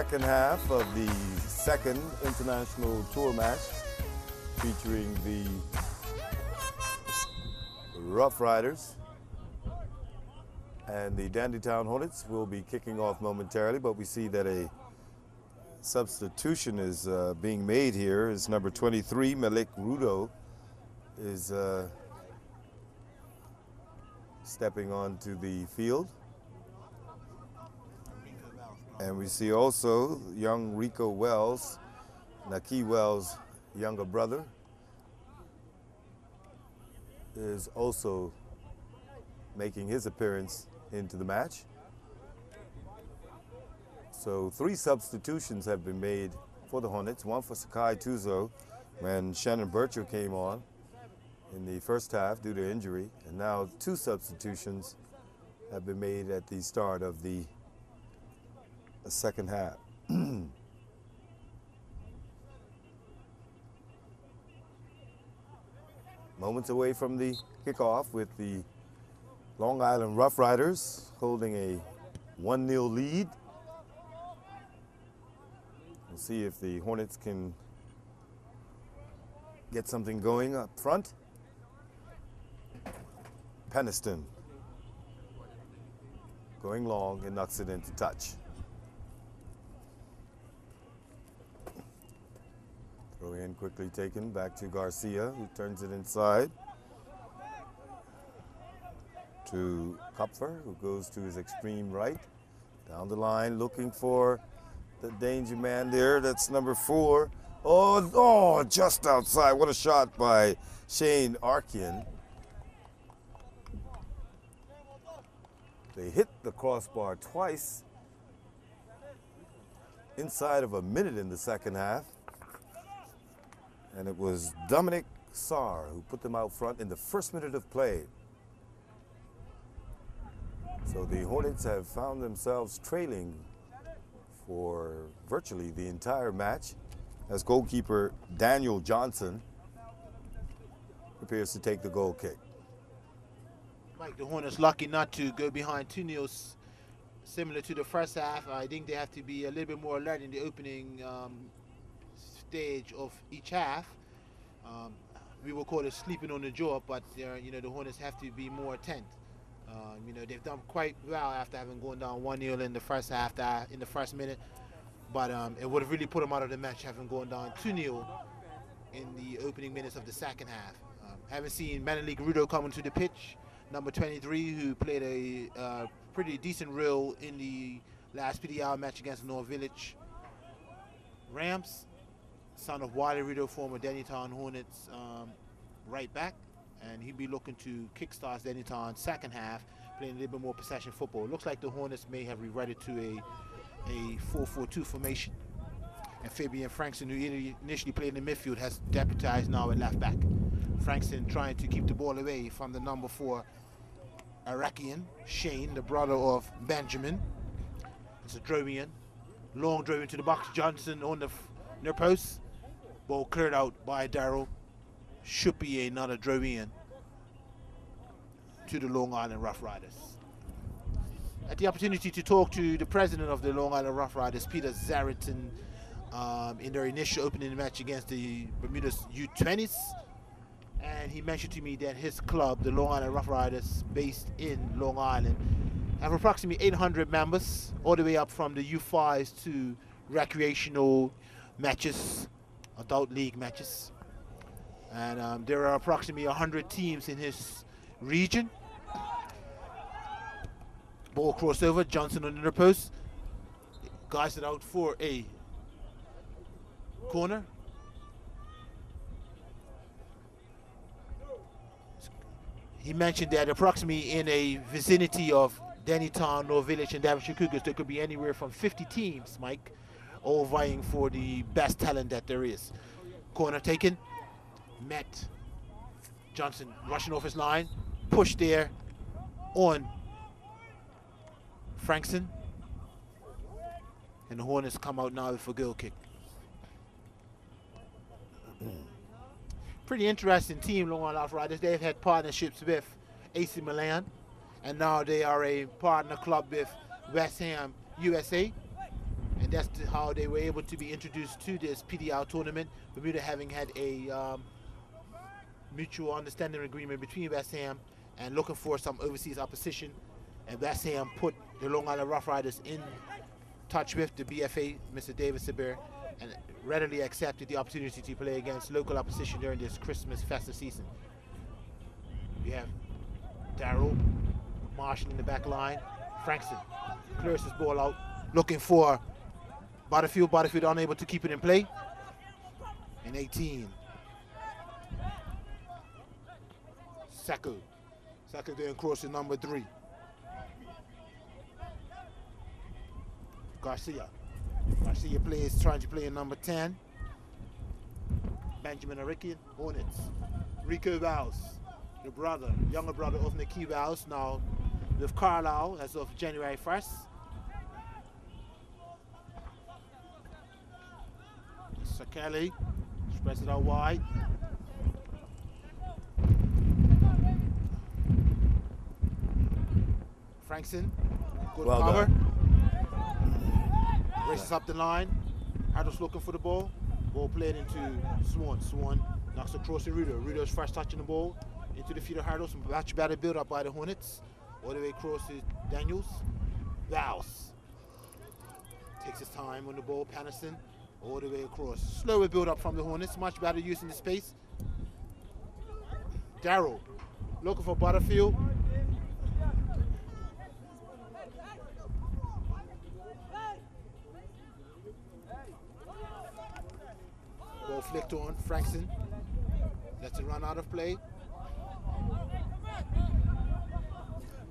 second half of the second international tour match featuring the Rough Riders and the Dandytown Hornets. Will be kicking off momentarily, but we see that a substitution is being made here. Is number 23, Malik Rudo, is stepping onto the field. And we see also young Rico Wells, Naki Wells' younger brother, is also making his appearance into the match. So 3 substitutions have been made for the Hornets, one for Sakai Tuzo when Shannon Bircher came on in the first half due to injury, and now 2 substitutions have been made at the start of the second half. Moments away from the kickoff with the Long Island Rough Riders holding a 1-0 lead. We'll see if the Hornets can get something going up front. Peniston going long and knocks it into touch. Throw in quickly taken back to Garcia, who turns it inside to Kupfer, who goes to his extreme right. Down the line looking for the danger man there. That's number 4. Oh, just outside. What a shot by Shane Arkian. They hit the crossbar twice inside of a minute in the second half. And it was Dominic Sarr who put them out front in the first minute of play. So the Hornets have found themselves trailing for virtually the entire match as goalkeeper Daniel Johnson prepares to take the goal kick. Mike, the Hornets lucky not to go behind 2-0 similar to the first half. I think they have to be a little bit more alert in the opening stage of each half. We will call it sleeping on the jaw, but you know, the Hornets have to be more attentive. You know, they've done quite well after having gone down 1-0 in the first half, in the first minute, but it would have really put them out of the match having gone down 2-0 in the opening minutes of the second half. Haven't seen Malik Rudo come into the pitch, number 23, who played a pretty decent role in the last PDR match against North Village Rams. Son of Wiley Rudo, former Dandytown Hornets right back, and he'll be looking to kickstart Dandytown second half, playing a little bit more possession football. Looks like the Hornets may have reverted to a 4-4-2 formation, and Fabian Frankson, who initially played in the midfield, has deputized now at left back. Frankson trying to keep the ball away from the number 4 Iraqian, Shane, the brother of Benjamin. It's a Drovian, long drove to the box. Johnson on the near post. Ball cleared out by Darrell. Should be another Drovian to the Long Island Rough Riders. Had the opportunity to talk to the president of the Long Island Rough Riders, Peter Zarrington, in their initial opening match against the Bermuda U20s. And he mentioned to me that his club, the Long Island Rough Riders, based in Long Island, have approximately 800 members, all the way up from the U5s to recreational matches, adult league matches. And there are approximately 100 teams in his region. Ball crossover, Johnson on the post. Guys it out for a corner. He mentioned that approximately in a vicinity of Dandytown, North Village, and Daventry Cougars, there could be anywhere from 50 teams, Mike, all vying for the best talent that there is. Corner taken, met. Johnson rushing off his line, push there on Frankson. And the Hornets come out now with a goal kick. Pretty interesting team, Long Island Rough Riders. They've had partnerships with AC Milan, and now they are a partner club with West Ham USA. and that's how they were able to be introduced to this PDL tournament. Bermuda having had a mutual understanding agreement between West Ham and looking for some overseas opposition, and West Ham put the Long Island Rough Riders in touch with the BFA, Mr. David Sabir, and readily accepted the opportunity to play against local opposition during this Christmas festive season. We have Darrell Marshall in the back line. Frankson clears his ball out, looking for Butterfield. Butterfield unable to keep it in play. In 18. Sacco doing cross to number 3. Garcia plays, trying to play in number 10. Benjamin Arikian, Hornets. Rico Vowles, the brother, younger brother of Nicky Vowles, now with Carlisle as of January 1st. Sakeli spreads it out wide. Frankson, good well cover. Done. Races up the line. Haddle's looking for the ball. Ball played into Swan. Swan knocks across to Rudo. Rudo's first touching the ball into the feet of Haddle. Some much better build up by the Hornets. All the way across to Daniels. Vowles takes his time on the ball. Patterson all the way across. Slower build up from the Hornets. Much better using the space. Darrell looking for Butterfield. Ball flicked on. Frankson lets it run out of play.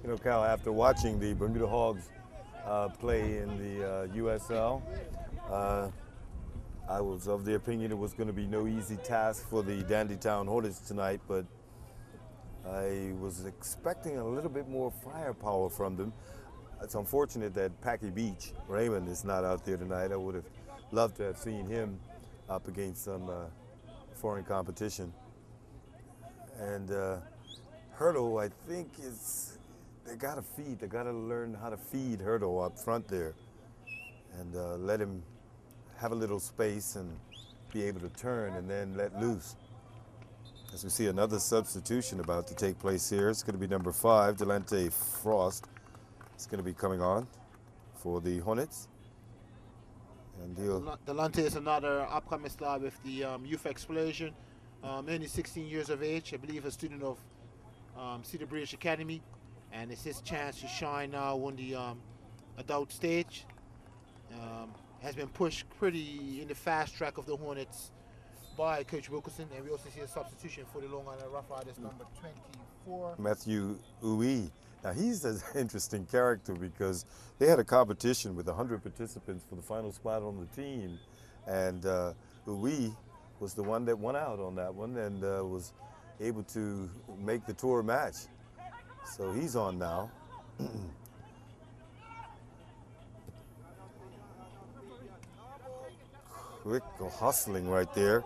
You know, Cal, after watching the Bermuda Hogs play in the USL, I was of the opinion it was going to be no easy task for the Dandytown Hornets tonight, but I was expecting a little bit more firepower from them. It's unfortunate that Packy Beach, Raymond, is not out there tonight. I would have loved to have seen him up against some foreign competition. And Hurdle, I think, they got to learn how to feed Hurdle up front there and let him have a little space and be able to turn and then let loose. As we see another substitution about to take place here, it's going to be number 5, Delante Frost. It's going to be coming on for the Hornets. And Delante is another upcoming star with the Youth Explosion. Only 16 years of age, I believe a student of Cedar Bridge Academy. And it's his chance to shine now on the adult stage. Has been pushed pretty in the fast track of the Hornets by Coach Wilkerson. And we also see a substitution for the Long Island Rough Riders, number 24. Matthew Uwe. Now he's an interesting character because they had a competition with 100 participants for the final spot on the team, and Uwe was the one that won out on that one and was able to make the tour match. So he's on now. Quick hustling right there.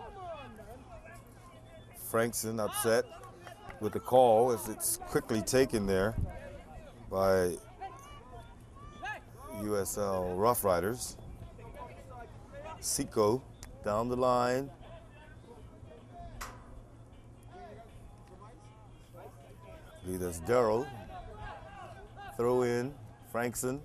Frankson upset with the call as it's quickly taken there by USL Rough Riders. Seco down the line. I believe that's Darrell. Throw in, Frankson.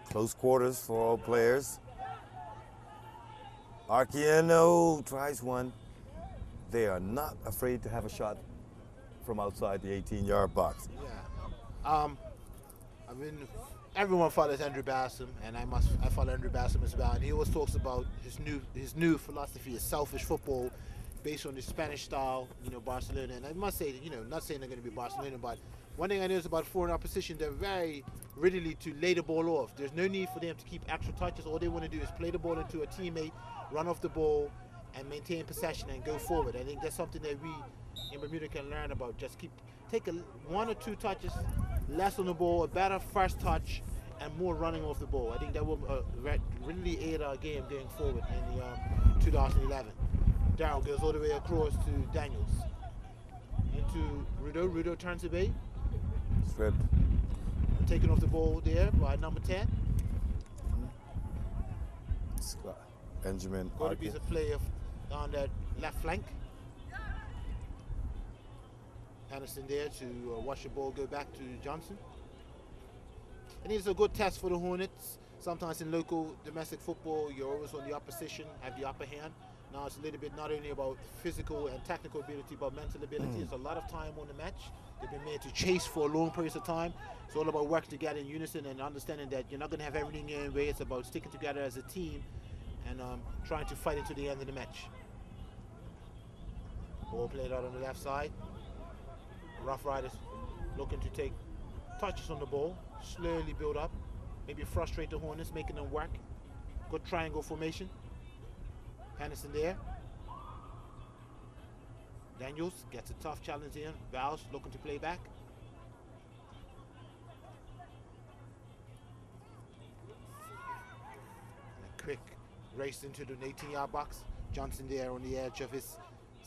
Close quarters for all players. Archiano tries one. They are not afraid to have a shot from outside the 18-yard box. Yeah. I mean, everyone follows Andrew Bassam, and I follow Andrew Bassam as well. And he always talks about his new philosophy is selfish football, based on the Spanish style, Barcelona. And I must say, not saying they're going to be Barcelona, but one thing I know is about foreign opposition, they're very ready to lay the ball off. There's no need for them to keep extra touches. All they want to do is play the ball into a teammate, run off the ball, and maintain possession and go forward. I think that's something that we in Bermuda can learn about. Just take one or two touches less on the ball, a better first touch, and more running off the ball. I think that will really aid our game going forward in the 2011. Darrell goes all the way across to Daniels. into Rudo. Rudo turns away. Stripped. Taking off the ball there by number 10. Benjamin. Got to be the player down that left flank. Anderson there to watch the ball go back to Johnson. And it's a good test for the Hornets. Sometimes in local domestic football, you're always on the opposition, have the upper hand. Now it's a little bit not only about physical and technical ability, but mental ability. It's a lot of time on the match. They've been made to chase for long periods of time. It's all about working together in unison and understanding that you're not going to have everything your own way. It's about sticking together as a team and trying to fight into the end of the match. Ball played out on the left side. Rough Riders looking to take touches on the ball, slowly build up, maybe frustrate the Hornets, making them work. Good triangle formation. Henderson there. Daniels gets a tough challenge in. Valls looking to play back. A quick race into the 18-yard box. Johnson there on the edge of his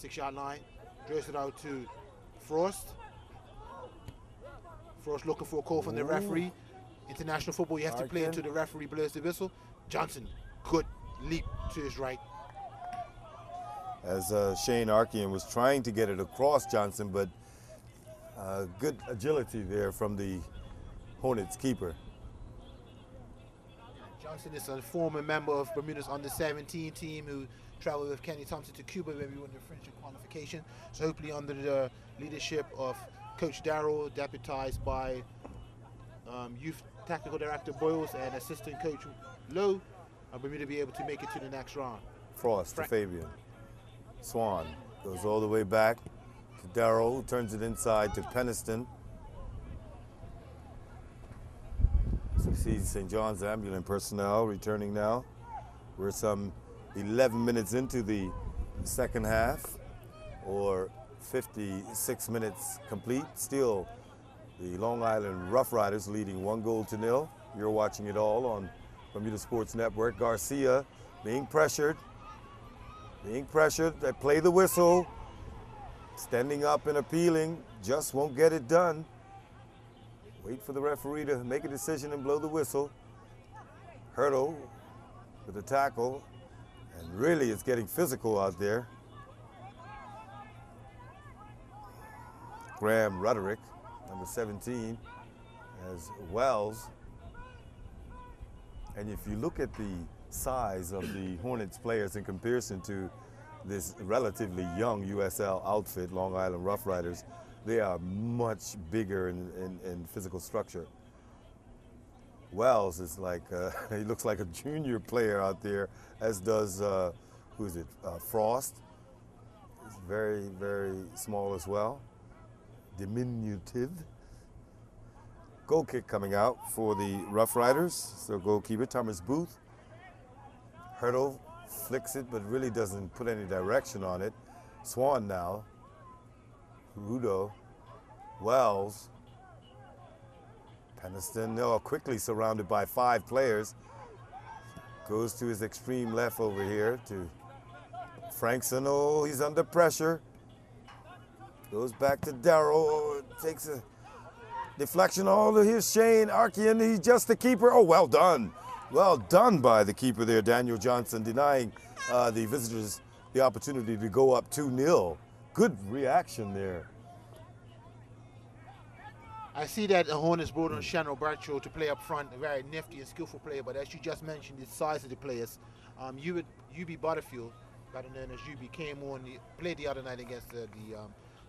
6-yard line. Draws it out to Frost. Frost looking for a call from the referee. International football, you have to play until the referee blows the whistle. Johnson, good leap to his right. As Shane Arkian was trying to get it across Johnson, but good agility there from the Hornets keeper. Johnson is a former member of Bermuda's under-17 team who traveled with Kenny Thompson to Cuba where we won the friendship qualification. So hopefully under the leadership of Coach Darrell, deputized by Youth Tactical Director Boyles and Assistant Coach Lowe, Bermuda be able to make it to the next round. Frost to Fabian. Swan goes all the way back to Darrell, who turns it inside to Peniston. So we see St. John's ambulance personnel returning now. We're some 11 minutes into the second half, or 56 minutes complete. Still the Long Island Rough Riders leading 1-0. You're watching it all on Bermuda Sports Network. Garcia being pressured. They play the whistle. Standing up and appealing, just won't get it done. Wait for the referee to make a decision and blow the whistle. Hurdle with the tackle, and really it's getting physical out there. Graham Ruderick, number 17, as Wells. And if you look at the size of the Hornets players in comparison to this relatively young USL outfit, Long Island Rough Riders, they are much bigger in physical structure. Wells is like, he looks like a junior player out there, as does, who is it, Frost. He's very, very small as well. Diminutive. Goal kick coming out for the Rough Riders. So goalkeeper Thomas Booth. Hurdle flicks it, but really doesn't put any direction on it. Swan now. Rudo. Wells. Peniston, quickly surrounded by 5 players. Goes to his extreme left over here to Frankson. Oh, he's under pressure. Goes back to Darrell. Takes a deflection. Oh, here's Shane Arkian. He's just the keeper. Oh, well done. Well done by the keeper there, Daniel Johnson, denying the visitors the opportunity to go up 2-0. Good reaction there. I see that the Hornets brought on Shannon Bradshaw to play up front, a very nifty and skillful player, but as you just mentioned, the size of the players. UB Butterfield, better known as UB, came on, played the other night against the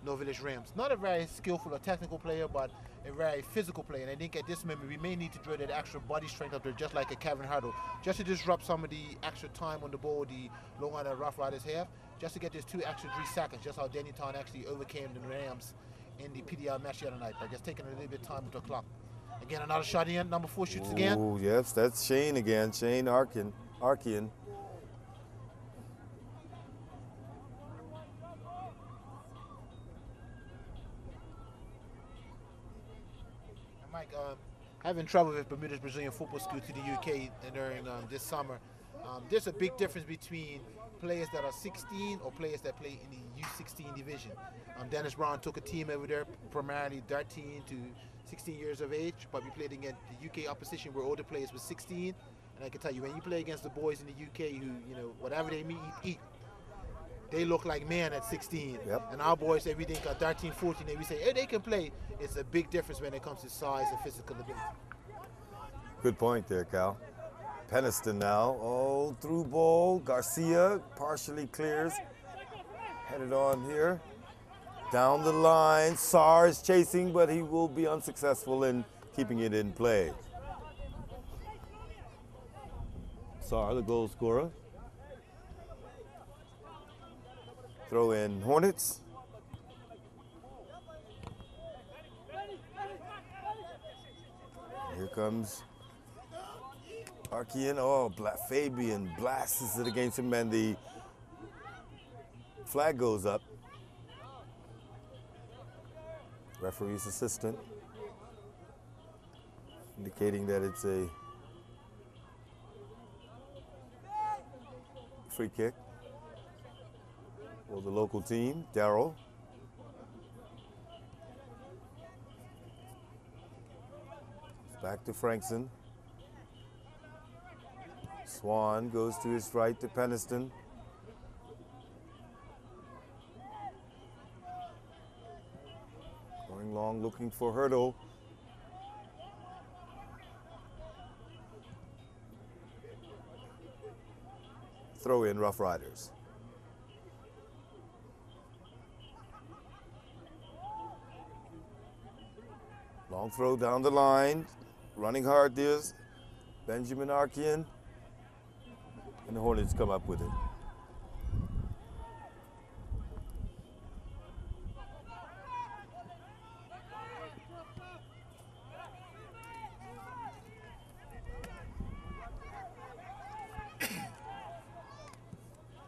North Village Rams. Not a very skillful or technical player, but a very physical player. And I think at this moment we may need to draw that extra body strength up there, just like a Kevin Hurdle, just to disrupt some of the extra time on the ball the Long Island Rough Riders have, just to get this 2 extra 3 seconds, just how Dandytown actually overcame the Rams in the PDR match the other night, by just taking a little bit of time with the clock. Again, another shot in, number 4 shoots again. Oh, yes, that's Shane again, Shane Arkian. Mike, having traveled with Bermuda's Brazilian football school to the UK during this summer, There's a big difference between players that are 16 or players that play in the U16 division. Dennis Brown took a team over there, primarily 13 to 16 years of age, but we played against the UK opposition where all the players were 16. And I can tell you, when you play against the boys in the UK who, you know, whatever they eat, they look like men at 16. Yep. And our boys that we think are 13, 14, and we say, hey, they can play. It's a big difference when it comes to size and physical ability. Good point there, Cal. Peniston now, oh, through ball. Garcia partially clears. Headed on here. Down the line. Sarr is chasing, but he will be unsuccessful in keeping it in play. Sarr, the goal scorer. Throw in Hornets. Here comes Arkian. Oh, Fabian blasts it against him, and the flag goes up. Referee's assistant indicating that it's a free kick for the local team. Darrell. Back to Frankson. Swan goes to his right to Peniston. Going long, looking for Hurdle. Throw in Rough Riders. Long throw down the line. Running hard, there's Benjamin Arkian. And the Hornets come up with it.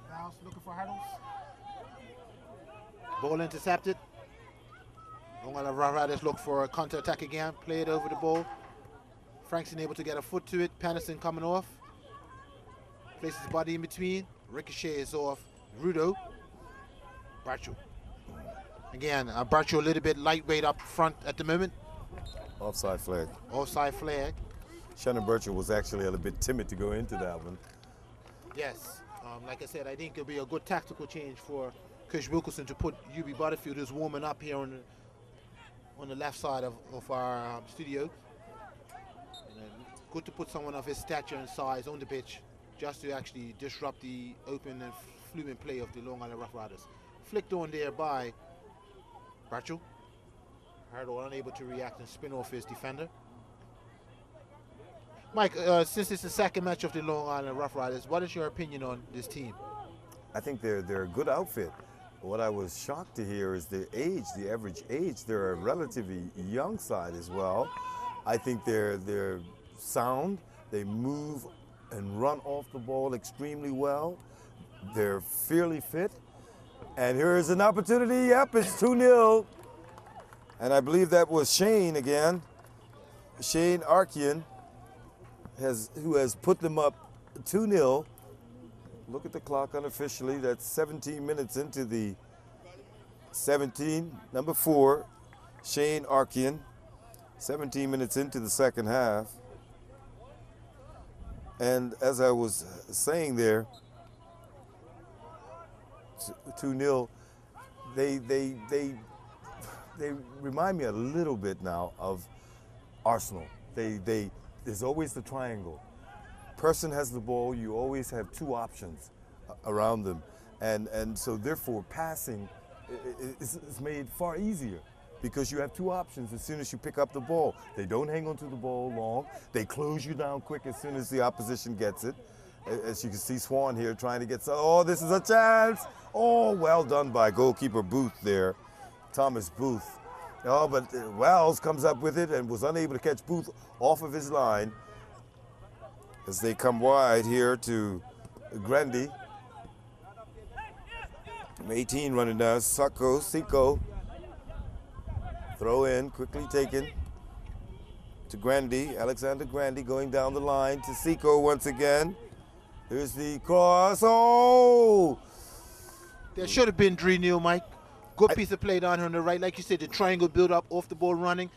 Mouse looking for hurdles. Ball intercepted. Long Island Rough Riders look for a counter-attack again. Play it over the ball. Frankson able to get a foot to it. Peniston coming off. Places his body in between. Ricochet is off. Rudo. Barcho. Again, Barcho a little bit lightweight up front at the moment. Offside flag. Offside flag. Shannon Burchell was actually a little bit timid to go into that one. Yes. Like I said, I think it'll be a good tactical change for Coach Wilkerson to put UB Butterfield, who's warming up here on the left side of our studio. Good to put someone of his stature and size on the pitch just to actually disrupt the open and fluent play of the Long Island Rough Riders. Flicked on there by Barcho. Hurdle unable to react and spin off his defender. Mike, since it's the second match of the Long Island Rough Riders, what is your opinion on this team? I think they're a good outfit. What I was shocked to hear is the age, the average age. They're a relatively young side as well. I think they're sound. They move and run off the ball extremely well. They're fairly fit. And here is an opportunity. Yep, it's 2-0. And I believe that was Shane again. Shane Arkian, who has put them up 2-0. Look at the clock unofficially. That's 17 minutes into the 17, number 4, Shane Arkian. 17 minutes into the second half. And as I was saying there, 2-0, they remind me a little bit now of Arsenal. There's always the triangle. Person has the ball, you always have two options around them. And so therefore passing is made far easier because you have two options as soon as you pick up the ball. They don't hang onto the ball long. They close you down quick as soon as the opposition gets it. As you can see Swan here trying to get some, oh, this is a chance. Oh, well done by goalkeeper Booth there, Thomas Booth. Oh, but Wells comes up with it and was unable to catch Booth off of his line as they come wide here to Grandy. 18 running down, Seco. Throw in, quickly taken to Grandy. Alexander Grandy going down the line to Seco once again. Here's the cross. Oh! There should have been 3-0, Mike. Good piece of play down here on the right. Like you said, the triangle build up off the ball running.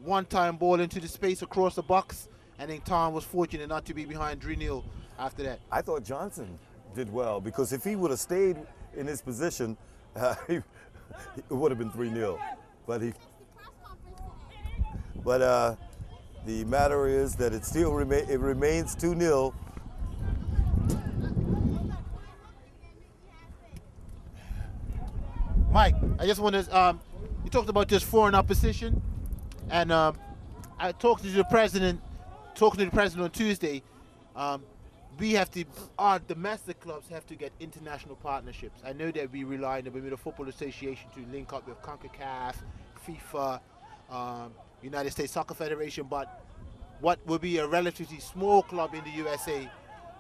One-time ball into the space across the box. And then Tom was fortunate not to be behind 3-0 after that. I thought Johnson did well because if he would have stayed in his position, it would have been 3-0. But the matter is that it still remains 2-0. Mike, I just want to, you talked about this foreign opposition, and I talked to the president on Tuesday. Our domestic clubs have to get international partnerships. I know that we rely on the Bermuda Football Association to link up with CONCACAF, FIFA, United States Soccer Federation, but what will be a relatively small club in the USA,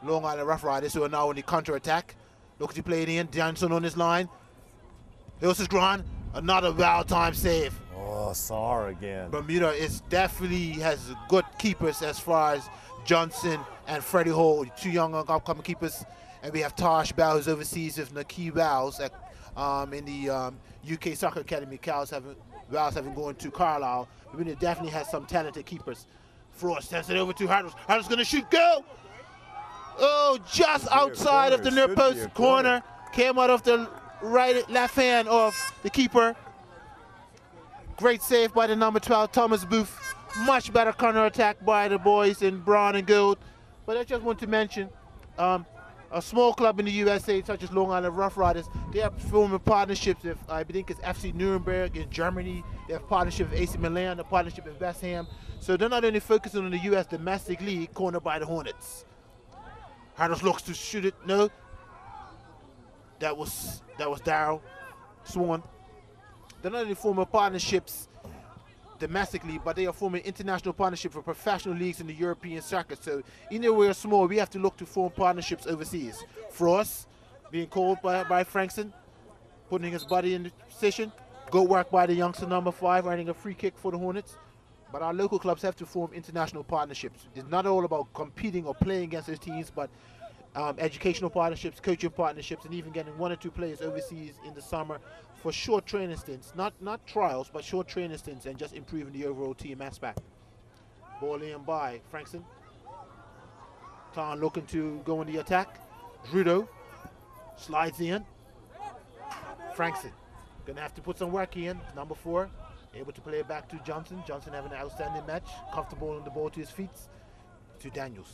Long Island Rough Riders, who are now on the counter-attack. Look at you playing in, Johnson on his line. Hills is gone, another wild time save. Oh, Sarr again. Bermuda has good keepers as far as Johnson and Freddie Hall, two young upcoming keepers. And we have Tosh Bell, who's overseas with Naki Wells in the UK Soccer Academy. Wells having gone to Carlisle. Bermuda definitely has some talented keepers. Frost sends it over to Hartles. Hartles going to shoot, go! Oh, just outside of the near post corner. Came out of the left hand of the keeper. Great save by the number 12, Thomas Booth. Much better counter attack by the boys in brown and gold. But I just want to mention a small club in the USA, such as Long Island Rough Riders, they have forming partnerships with, I think it's FC Nuremberg in Germany. They have partnership with AC Milan, a partnership with West Ham. So they're not only focusing on the US domestic league, cornered by the Hornets. Hardos looks to shoot it. No. That was Darryl Swan. They're not only forming partnerships domestically, but they are forming international partnerships for professional leagues in the European circuit. So even though we're small, we have to look to form partnerships overseas. Frost being called by Frankson, putting his body in the position. Good work by the youngster number 5, earning a free kick for the Hornets. But our local clubs have to form international partnerships. It's not all about competing or playing against those teams, but educational partnerships, coaching partnerships, and even getting 1 or 2 players overseas in the summer for short training stints, not trials, but short training stints, and just improving the overall team aspect. Ball in by Frankson. Tom looking to go in the attack. Drudo slides in. Frankson gonna have to put some work in. Number 4, able to play it back to Johnson. Johnson having an outstanding match, comfortable on the ball to his feet. To Daniels.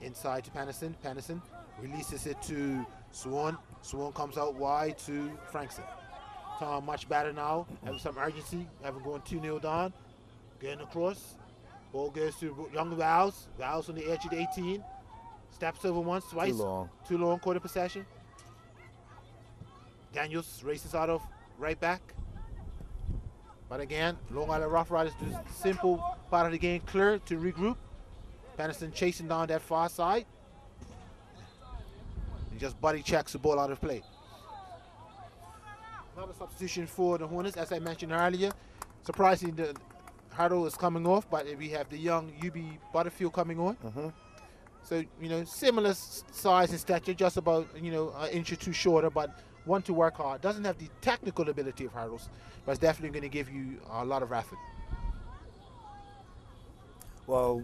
Inside to Panison. Panison releases it to Swan. Swan comes out wide to Frankson. Tom much better now, having some urgency, having gone 2-0 down. Getting across. Ball goes to young Wells. Wells on the edge of the 18. Steps over once, twice. Too long, quarter possession. Daniels races out of right back. But again, Long Island Rough Riders do the simple part of the game, clear to regroup. Panison chasing down that far side. He just body checks the ball out of play. Another substitution for the Hornets, as I mentioned earlier. Surprisingly, the Hurdle is coming off, but we have the young UB Butterfield coming on. So, similar size and stature, just about, an inch or 2 shorter, but want to work hard. Doesn't have the technical ability of Hurdles, but it's definitely going to give you a lot of effort. Well,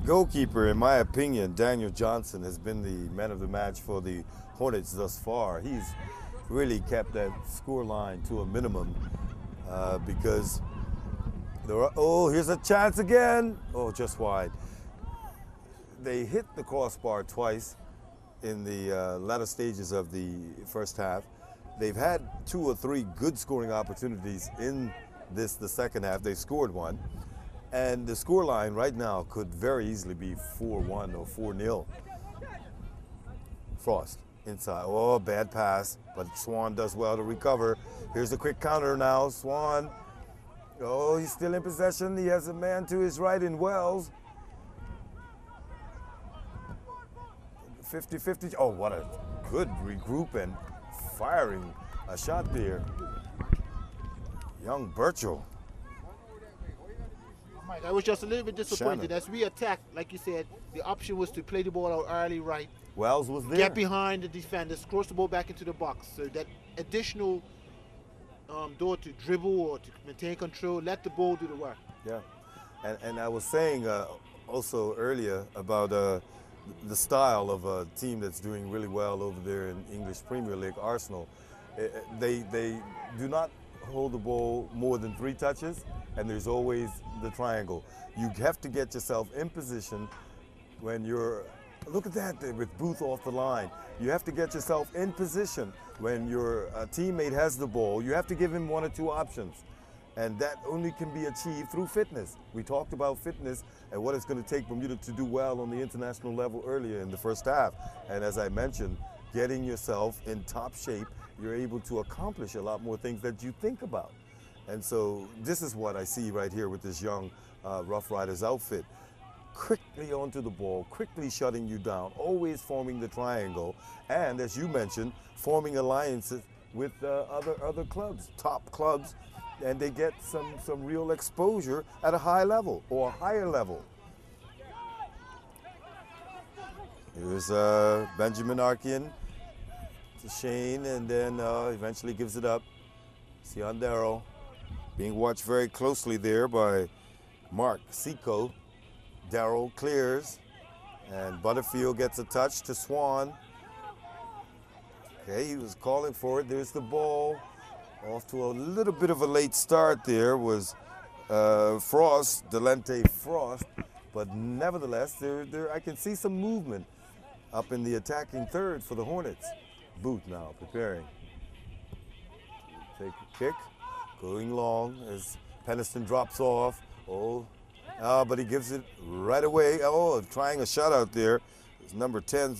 goalkeeper, in my opinion, Daniel Johnson has been the man of the match for the Hornets thus far. He's really kept that score line to a minimum because here's a chance again. Oh, just wide. They hit the crossbar twice in the latter stages of the first half. They've had 2 or 3 good scoring opportunities in the second half. They scored 1. And the scoreline right now could very easily be 4-1 or 4-0. Frost inside. Oh, bad pass, but Swan does well to recover. Here's a quick counter now. Swan. Oh, he's still in possession. He has a man to his right in Wells. 50-50. Oh, what a good regroup and firing a shot there. Young Burchell. Mike, I was just a little bit disappointed as we attacked, like you said, the option was to play the ball out early right, Wells was there. get behind the defenders, cross the ball back into the box. So that additional door to dribble or to maintain control, let the ball do the work. Yeah, and I was saying also earlier about the style of a team that's doing really well over there in English Premier League, Arsenal. They do not hold the ball more than 3 touches, and there's always the triangle. You have to get yourself in position when you're, look at that with Booth off the line. You have to get yourself in position when your teammate has the ball. You have to give him 1 or 2 options. And that only can be achieved through fitness. We talked about fitness and what it's going to take Bermuda to do well on the international level earlier in the first half. And as I mentioned, getting yourself in top shape, you're able to accomplish a lot more things that you think about. And so this is what I see right here with this young Rough Riders outfit. Quickly onto the ball, quickly shutting you down, always forming the triangle, and as you mentioned, forming alliances with other clubs, top clubs, and they get some real exposure at a high level or a higher level. Here's Benjamin Arkin to Shane, and then eventually gives it up. Ciondero being watched very closely there by Mark Seco. Darrell clears, and Butterfield gets a touch to Swan. Okay, he was calling for it. There's the ball. Off to a little bit of a late start there was Frost, Delente Frost, but nevertheless, I can see some movement up in the attacking third for the Hornets. Booth now preparing. Take a kick, going long as Peniston drops off. But he gives it right away. Trying a shot out there. It's number 10,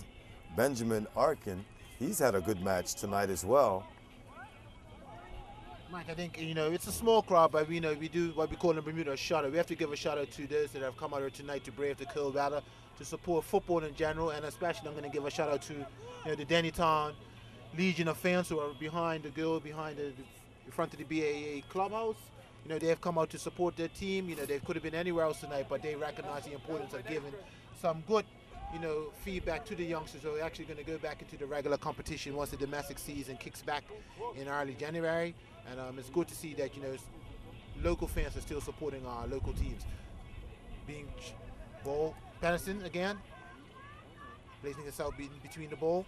Benjamin Arkin. He's had a good match tonight as well. Mike, I think, it's a small crowd, but we do what we call in Bermuda a shout out. We have to give a shout out to those that have come out here tonight to brave the cold weather, to support football in general, and especially I'm going to give a shout out to the Dandytown Legion of fans who are behind the goal, behind the front of the BAA clubhouse. They have come out to support their team. They could have been anywhere else tonight, but they recognize the importance of giving some good, feedback to the youngsters who are actually going to go back into the regular competition once the domestic season kicks back in early January. And it's good to see that, local fans are still supporting our local teams. Being ball, Patterson again, placing himself between the ball.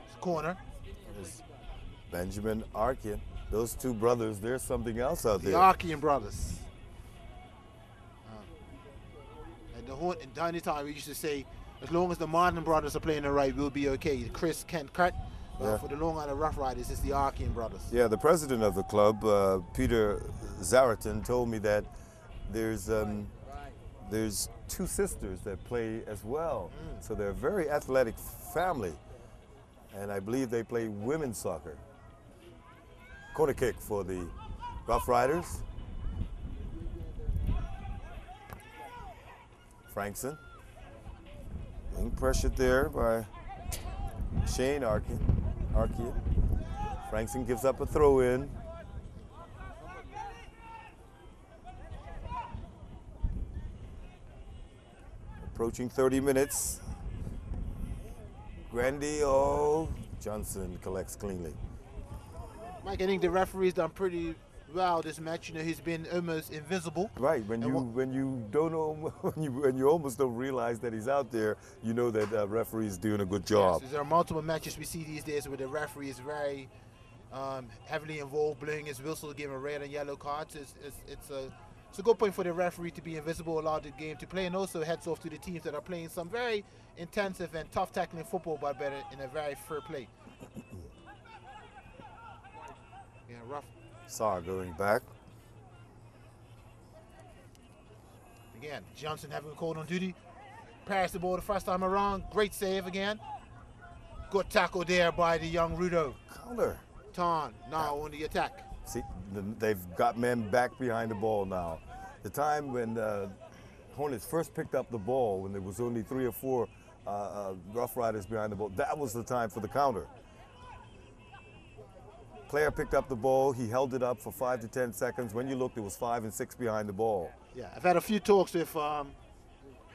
It's corner. Benjamin Arkin. Those 2 brothers, there's something else out there. The Arkin brothers. And in Dandytown, we used to say, as long as the Martin brothers are playing the right, we'll be okay. Chris can't cut. For the Long Island Rough Riders, it's the Arkin brothers. Yeah, the president of the club, Peter Zaraton, told me that there's 2 sisters that play as well. So they're a very athletic family. And I believe they play women's soccer. Corner kick for the Rough Riders. Frankson being pressured there by Shane Arkin. Frankson gives up a throw in. Approaching 30 minutes. Grandy, Johnson collects cleanly. Mike, I think the referee's done pretty well this match. He's been almost invisible. Right. When you don't know, when you almost don't realize that he's out there, you know that the referee's doing a good job. Yes, there are multiple matches we see these days where the referee is very heavily involved, blowing his whistle, giving red and yellow cards. It's a good point for the referee to be invisible, allow the game to play, and also heads off to the teams that are playing some very intensive and tough tackling football, but better in a very fair play. Yeah, rough. Saar going back. Again, Johnson having called on duty. Passed the ball the first time around. Great save again. Good tackle there by the young Rudo. Counter. Ton now on the attack. See, they've got men back behind the ball now. The time when Hornets first picked up the ball, when there was only 3 or 4 Rough Riders behind the ball, that was the time for the counter. Player picked up the ball. He held it up for 5 to 10 seconds. When you looked, it was 5 and 6 behind the ball. Yeah, I've had a few talks with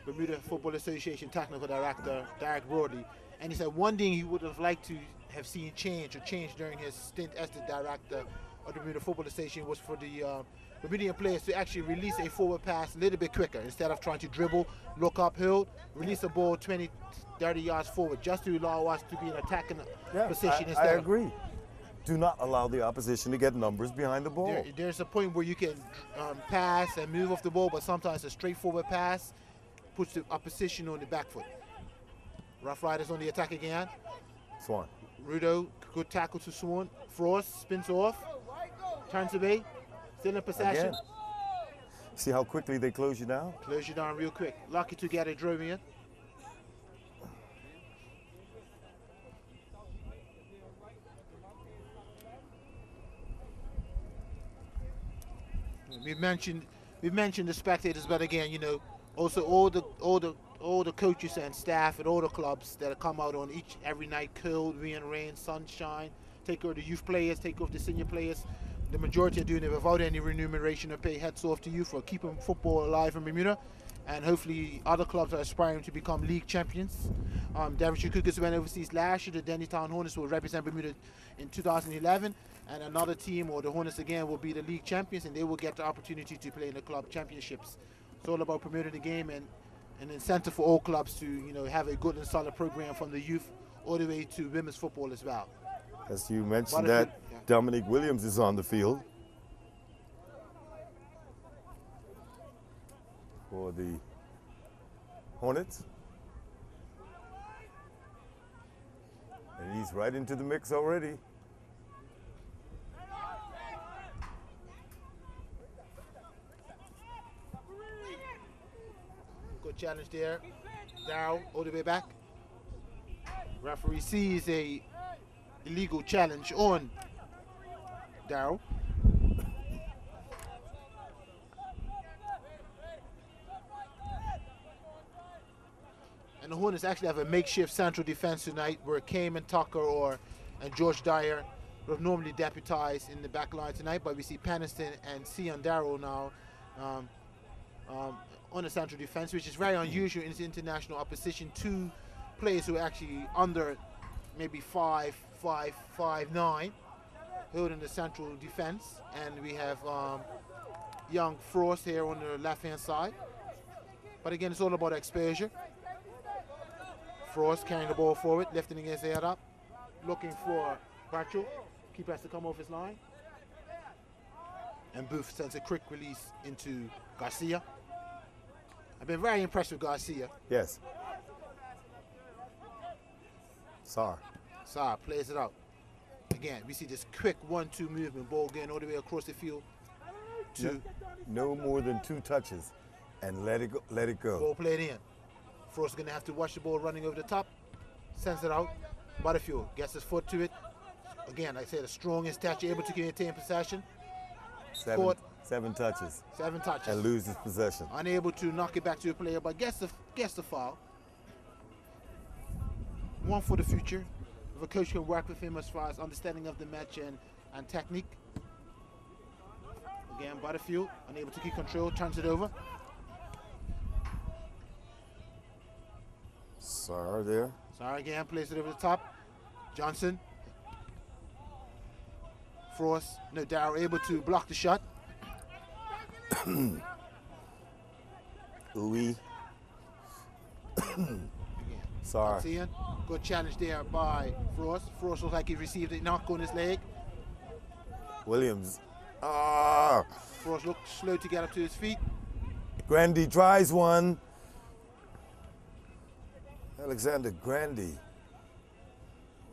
Bermuda Football Association Technical Director Derek Broadley, and he said one thing he would have liked to have seen change during his stint as the director of the Bermuda Football Association was for the Bermudian players to actually release a forward pass a little bit quicker instead of trying to dribble, look uphill, release the ball 20, 30 yards forward, just to allow us to be in attacking position instead. I agree. Do not allow the opposition to get numbers behind the ball. There's a point where you can pass and move off the ball, but sometimes a straightforward pass puts the opposition on the back foot. Rough Riders on the attack again. Swan. Rudo, good tackle to Swan. Frost spins off, turns away, still in possession. Again. See how quickly they close you down? Close you down real quick. Lucky to get it drove in. We've mentioned the spectators, but again, you know, also all the coaches and staff at all the clubs that come out on every night, cold, rain, sunshine, take care of the youth players, take care of the senior players. The majority are doing it without any remuneration or pay. Hats off to you for keeping football alive in Bermuda, and hopefully other clubs are aspiring to become league champions. Daventry Cougars went overseas last year. The Dandytown Hornets will represent Bermuda in 2011, and another team, or the Hornets again, will be the league champions, and they will get the opportunity to play in the club championships. It's all about promoting the game and an incentive for all clubs to, you know, have a good and solid program from the youth all the way to women's football as well. As you mentioned that, Dominic Williams is on the field for the Hornets. And he's right into the mix already. Good challenge there. Darryl all the way back. Referee sees a illegal challenge on Darryl. And the Hornets actually have a makeshift central defense tonight where Cayman Tucker and George Dyer would have normally deputized in the back line tonight, but we see Peniston and Sion Darrow now on the central defense, which is very unusual in this international opposition. Two players who are actually under maybe 5'9", holding the central defense, and we have young Frost here on the left-hand side. But again, it's all about exposure. Frost carrying the ball forward, lifting his head up, looking for Bracho. Keeper has to come off his line. And Booth sends a quick release into Garcia. I've been very impressed with Garcia. Yes. Sarr plays it out. Again, we see this quick 1-2 movement, ball getting all the way across the field. No more than 2 touches, and let it go. Ball played in. Frost going to have to watch the ball running over the top. Sends it out. Butterfield gets his foot to it. Again, like I said, the strongest stature, able to maintain possession. 7 touches. 7 touches. And loses possession. Unable to knock it back to a player, but gets the foul. One for the future. If a coach can work with him as far as understanding of the match and technique. Again, Butterfield, unable to keep control, turns it over. Sarr there. Sarr again, plays it over the top. Johnson. Frost, no, Darryl able to block the shot. Ooey. Sarr. Good challenge there by Frost. Frost looks like he received a knock on his leg. Williams. Frost looks slow to get up to his feet. Grandy tries one. Alexander Grandy.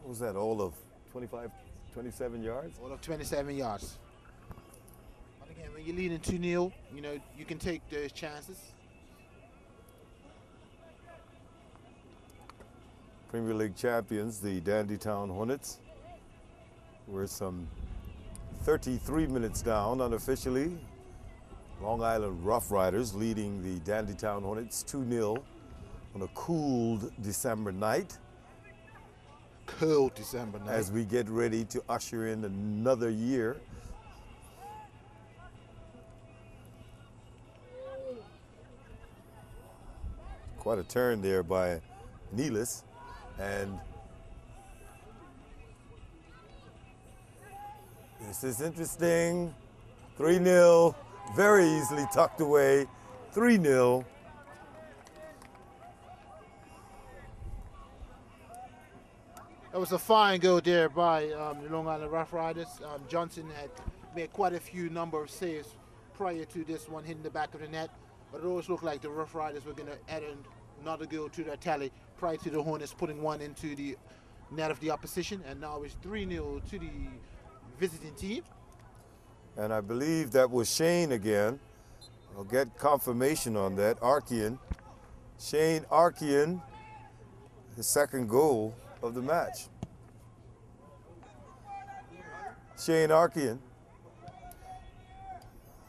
What was that, all of 27 yards? All of 27 yards. But again, when you're leading 2-0, you know, you can take those chances. Premier League champions, the Dandytown Hornets. We're some 33 minutes down unofficially. Long Island Rough Riders leading the Dandytown Hornets 2-0 on a cool December night. cold December night. as we get ready to usher in another year. Quite a turn there by Nealis, and this is interesting. 3-0, very easily tucked away. 3-0. That was a fine goal there by the Long Island Rough Riders. Johnson had made quite a few number of saves prior to this one hitting the back of the net, but it always looked like the Rough Riders were going to add another goal to their tally prior to the Hornets putting one into the net of the opposition, and now it's 3-0 to the visiting team. And I believe that was Shane again. I'll get confirmation on that. Arkian. Shane Arkian, his second goal of the match. Shane Arkian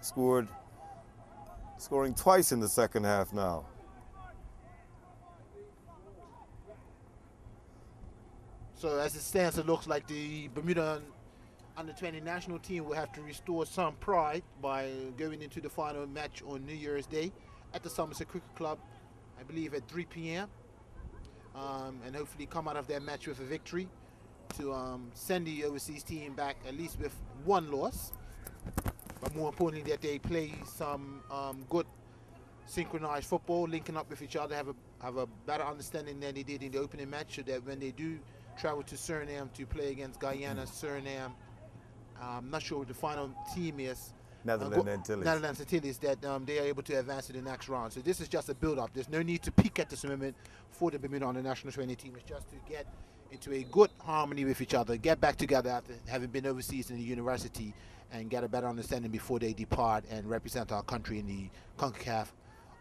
scoring twice in the second half now. So as it stands, it looks like the Bermuda Under-20 national team will have to restore some pride by going into the final match on New Year's Day at the Somerset Cricket Club, I believe at 3 p.m. And hopefully come out of that match with a victory to send the overseas team back at least with one loss. But more importantly, that they play some good synchronized football, linking up with each other, have a better understanding than they did in the opening match, so that when they do travel to Suriname to play against Guyana, Suriname, I'm not sure what the final team is. Netherlands Antilles, that they are able to advance to the next round. So this is just a build-up. There's no need to peak at this moment for the Bermuda on the national 20 team. It's just to get into a good harmony with each other, get back together after having been overseas in the university, and get a better understanding before they depart and represent our country in the CONCACAF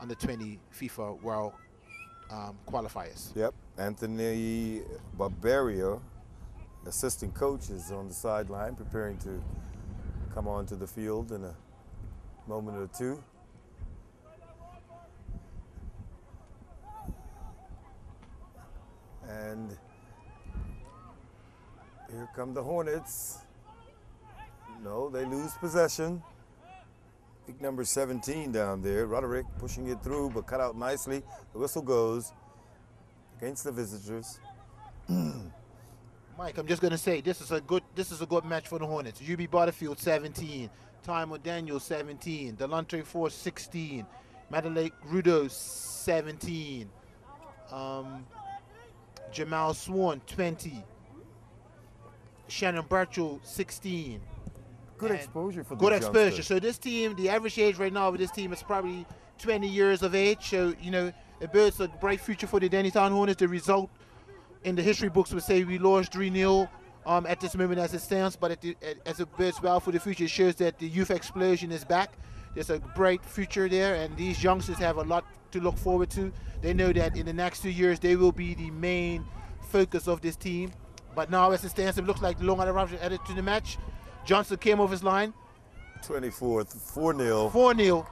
Under 20 FIFA World qualifiers. Yep, Anthony Barbario, assistant coach, is on the sideline preparing to come onto the field in a moment or two. And here come the Hornets. No, they lose possession. I think number 17 down there, Roderick, pushing it through, but cut out nicely. The whistle goes against the visitors. Mike, I'm just going to say this is a good match for the Hornets. UB Butterfield 17, Tymo Daniel 17, Delontre Force 16, Madelake Rudo 17, Jamal Swan 20, Shannon Birchall 16. Good exposure for the Good exposure. youngsters. So this team, the average age right now of this team is probably 20 years of age. So, you know, it builds a bright future for the Dandytown Hornets. The result in the history books would say we lost 3-0 at this moment as it stands, but as it bodes well for the future, it shows that the youth explosion is back. There's a bright future there, and these youngsters have a lot to look forward to. They know that in the next 2 years, they will be the main focus of this team. But now as it stands, it looks like the Long Island Rough Riders added to the match. Johnson came off his line. 24th, 4-0.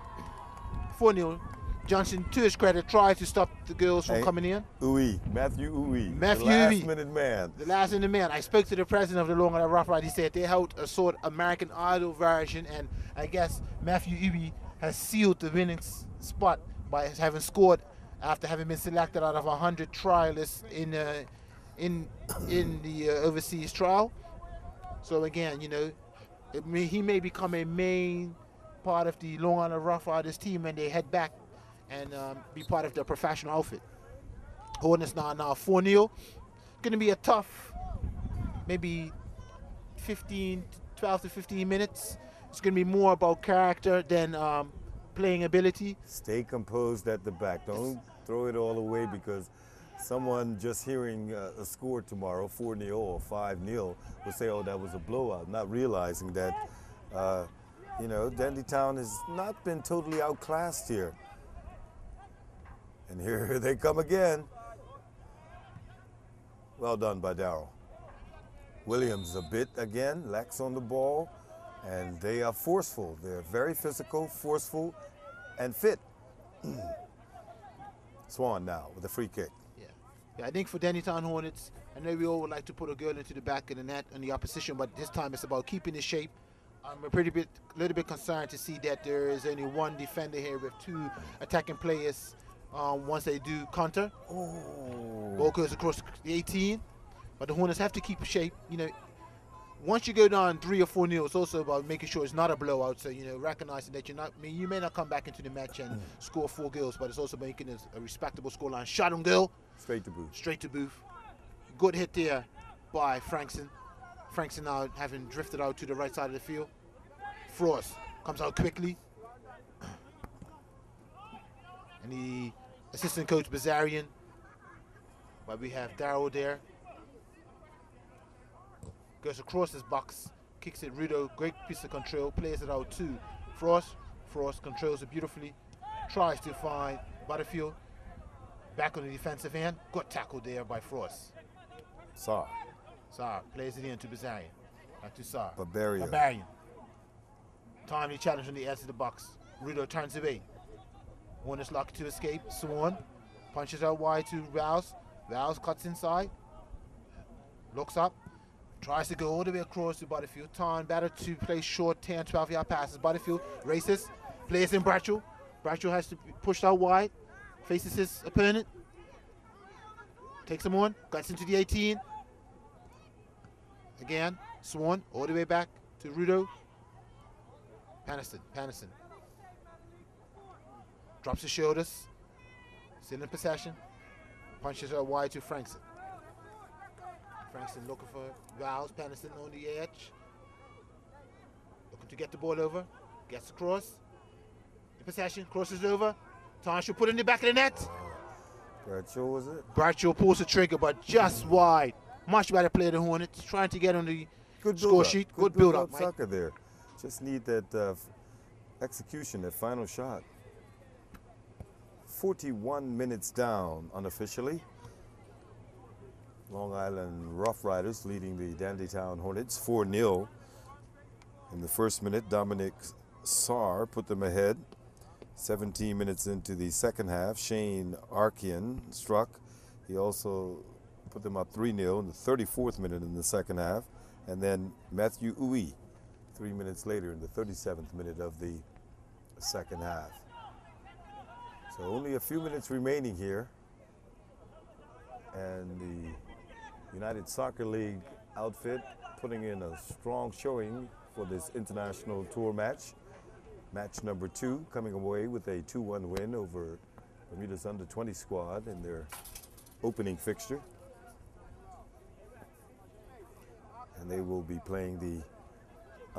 4-0. Johnson, to his credit, tried to stop the girls from coming in. Matthew Uwe. Matthew the Uwe. last-minute man. The last-minute man. I spoke to the president of the Long Island Rough Riders. He said they held a sort of American Idol version, and I guess Matthew Uwe has sealed the winning spot by having scored after having been selected out of 100 trialists in the overseas trial. So again, you know, he may become a main part of the Long Island Rough Riders team when they head back and be part of their professional outfit. Hornets now 4-0. Going to be a tough, maybe 12 to 15 minutes. It's going to be more about character than playing ability. Stay composed at the back. Don't throw it all away, because someone just hearing a score tomorrow, 4-0 or 5-0, will say, oh, that was a blowout, not realizing that, you know, Dandytown has not been totally outclassed here. And here they come again. Well done by Darryl. Williams a bit again, Lex on the ball, and they are forceful. They're very physical, forceful, and fit. Swan now with a free kick. Yeah. Yeah, I think for Dandytown Hornets, I know we all would like to put a girl into the back of the net on the opposition, but this time it's about keeping the shape. I'm a little bit concerned to see that there is only one defender here with 2 attacking players once they do counter. Oh. Ball goes across the 18, but the Hornets have to keep shape. You know, once you go down 3 or 4-0, it's also about making sure it's not a blowout. So, you know, recognizing that you're not, I mean, you may not come back into the match and score 4 goals, but it's also making a respectable scoreline. Shot on goal. Straight to Booth. Straight to Booth. Good hit there by Frankson. Frankson now having drifted out to the right side of the field. Frost comes out quickly. And the assistant coach Bazarian. But we have Darryl there. Goes across his box. Kicks it. Rudo, great piece of control. Plays it out to Frost. Frost controls it beautifully. Tries to find Butterfield. Back on the defensive end. Good tackle there by Frost. Saar. Saar plays it in to Bazarian. Back to Saar. Barbarian. Timely challenge on the edge of the box. Rudo turns away. Hornets lucky to escape. Swan punches out wide to Rouse. Rouse cuts inside. Looks up. Tries to go all the way across to Butterfield. Time better to play short 10, 12-yard passes. Butterfield races. Plays in Bradshaw. Bradshaw has to be pushed out wide. Faces his opponent. Takes him on. Cuts into the 18. Again. Swan all the way back to Rudo. Paniston. Drops his shoulders. Still in possession. Punches her wide to Frankson. Frankson looking for Rouse. Paniston on the edge. Looking to get the ball over. Gets across. In possession. Crosses over. Time should put it in the back of the net. Bradshaw, was it? Bradshaw pulls the trigger, but just wide. Much better play than Hornets. Trying to get on the score sheet. Good build-up. Soccer there. Just need that execution, that final shot. 41 minutes down unofficially. Long Island Rough Riders leading the Dandytown Hornets 4-0. In the first minute, Dominic Saar put them ahead. 17 minutes into the second half, Shane Arkian struck. He also put them up 3-0 in the 34th minute in the second half. And then Matthew Uwe, 3 minutes later in the 37th minute of the second half. So only a few minutes remaining here. And the United Soccer League outfit putting in a strong showing for this international tour match. Match number 2, coming away with a 2-1 win over Bermuda's under-20 squad in their opening fixture. And they will be playing the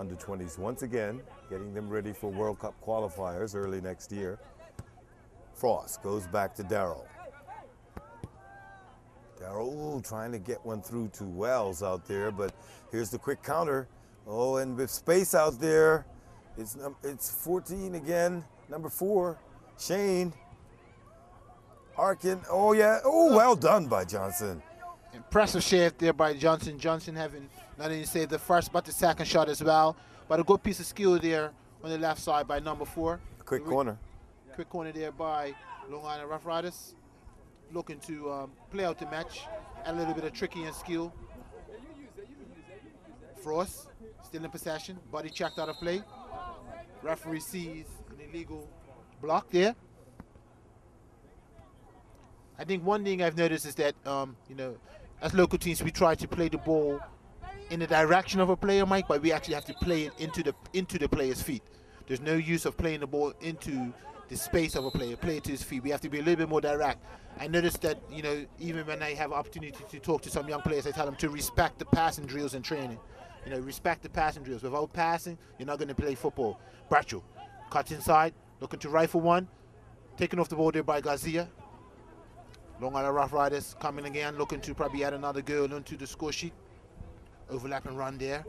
under-20s once again, getting them ready for World Cup qualifiers early next year. Frost goes back to Darryl. Darryl trying to get one through to Wells out there, but here's the quick counter. Oh, and with space out there, it's 14 again, number 4, Shane Arkin. Oh yeah, oh, well done by Johnson. Impressive shave there by Johnson. Johnson having not only saved the first but the second shot as well. But a good piece of skill there on the left side by number 4. Quick corner. Quick corner there by Long Island Rough Riders. Looking to play out the match. Add a little bit of tricky and skill. Frost still in possession. Body checked out of play. Referee sees an illegal block there. I think one thing I've noticed is that, you know, as local teams, we try to play the ball in the direction of a player, Mike, but we actually have to play it into the player's feet. There's no use of playing the ball into the space of a player, play it to his feet. We have to be a little bit more direct. I noticed that, you know, even when I have opportunity to talk to some young players, I tell them to respect the passing drills in training. You know, respect the passing drills. Without passing, you're not going to play football. Bradshaw cuts inside, looking to rifle one. Taken off the ball there by Garcia. Long Island Rough Riders coming again, looking to probably add another goal onto the score sheet. Overlap and run there.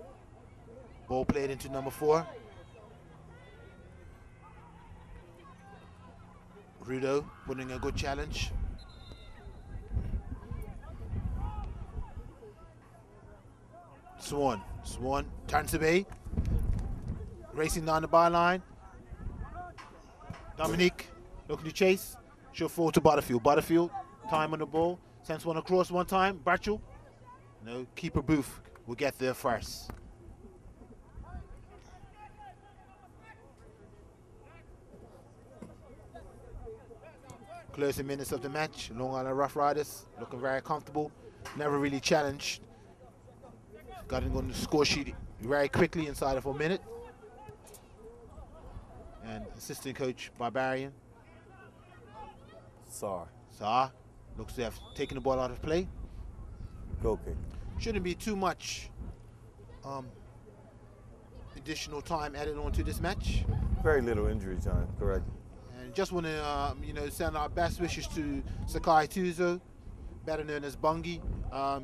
Ball played into number 4. Rudo putting a good challenge. Swan turns away. Racing down the byline. Dominique looking to chase. She'll fall to Butterfield. Butterfield, time on the ball. Sends one across one time. Birchall. No, keeper Booth will get there first. Closing minutes of the match. Long Island Rough Riders looking very comfortable. Never really challenged. Got it on the score sheet very quickly inside of a minute. And assistant coach Barbarian. Saar looks to have taken the ball out of play. Goal kick. Shouldn't be too much additional time added on to this match. Very little injury time, correct. And just want to send our best wishes to Sakai Tuzo, better known as Bungie.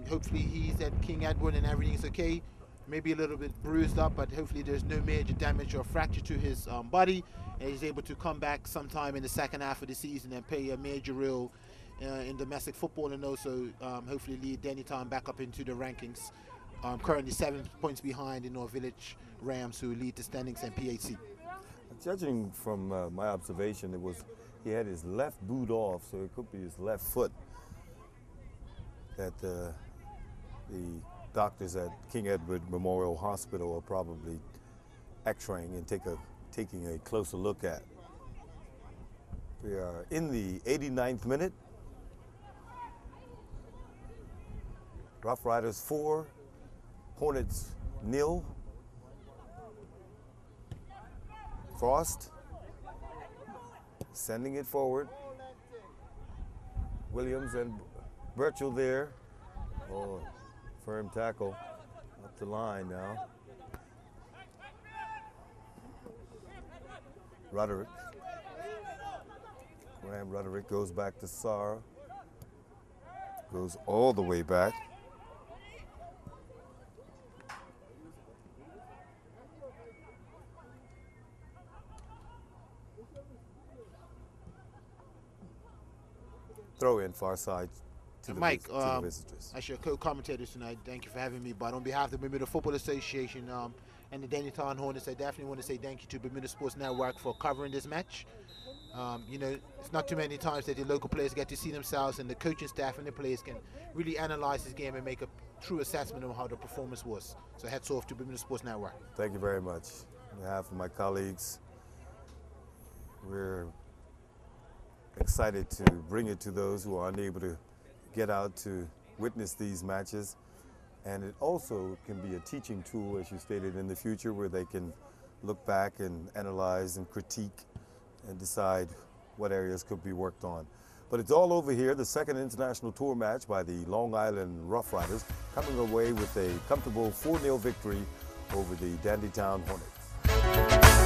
Hopefully he's at King Edward and everything's okay. Maybe a little bit bruised up, but hopefully there's no major damage or fracture to his body, and he's able to come back sometime in the second half of the season and play a major role in domestic football, and also hopefully lead Dandytown back up into the rankings. Currently 7 points behind the North Village Rams, who lead the standings and PHC. Judging from my observation, he had his left boot off, so it could be his left foot that the doctors at King Edward Memorial Hospital are probably x-raying and taking a closer look at. We are in the 89th minute. Rough Riders 4, Hornets 0. Frost sending it forward. Williams and Birchall there. Oh, firm tackle up the line now. Roderick. Graham Roderick goes back to Saar. Goes all the way back. Throw in far side to the, Mike, to the visitors. as your co-commentators tonight, thank you for having me. But on behalf of the Bermuda Football Association and the Dandytown Hornets, I definitely want to say thank you to Bermuda Sports Network for covering this match. It's not too many times that the local players get to see themselves, and the coaching staff and the players can really analyze this game and make a true assessment of how the performance was. So hats off to Bermuda Sports Network. Thank you very much. On behalf of my colleagues, we're excited to bring it to those who are unable to get out to witness these matches. And it also can be a teaching tool, as you stated, in the future, where they can look back and analyze and critique and decide what areas could be worked on. But it's all over here, the second international tour match by the Long Island Rough Riders, coming away with a comfortable 4-0 victory over the Dandytown Hornets.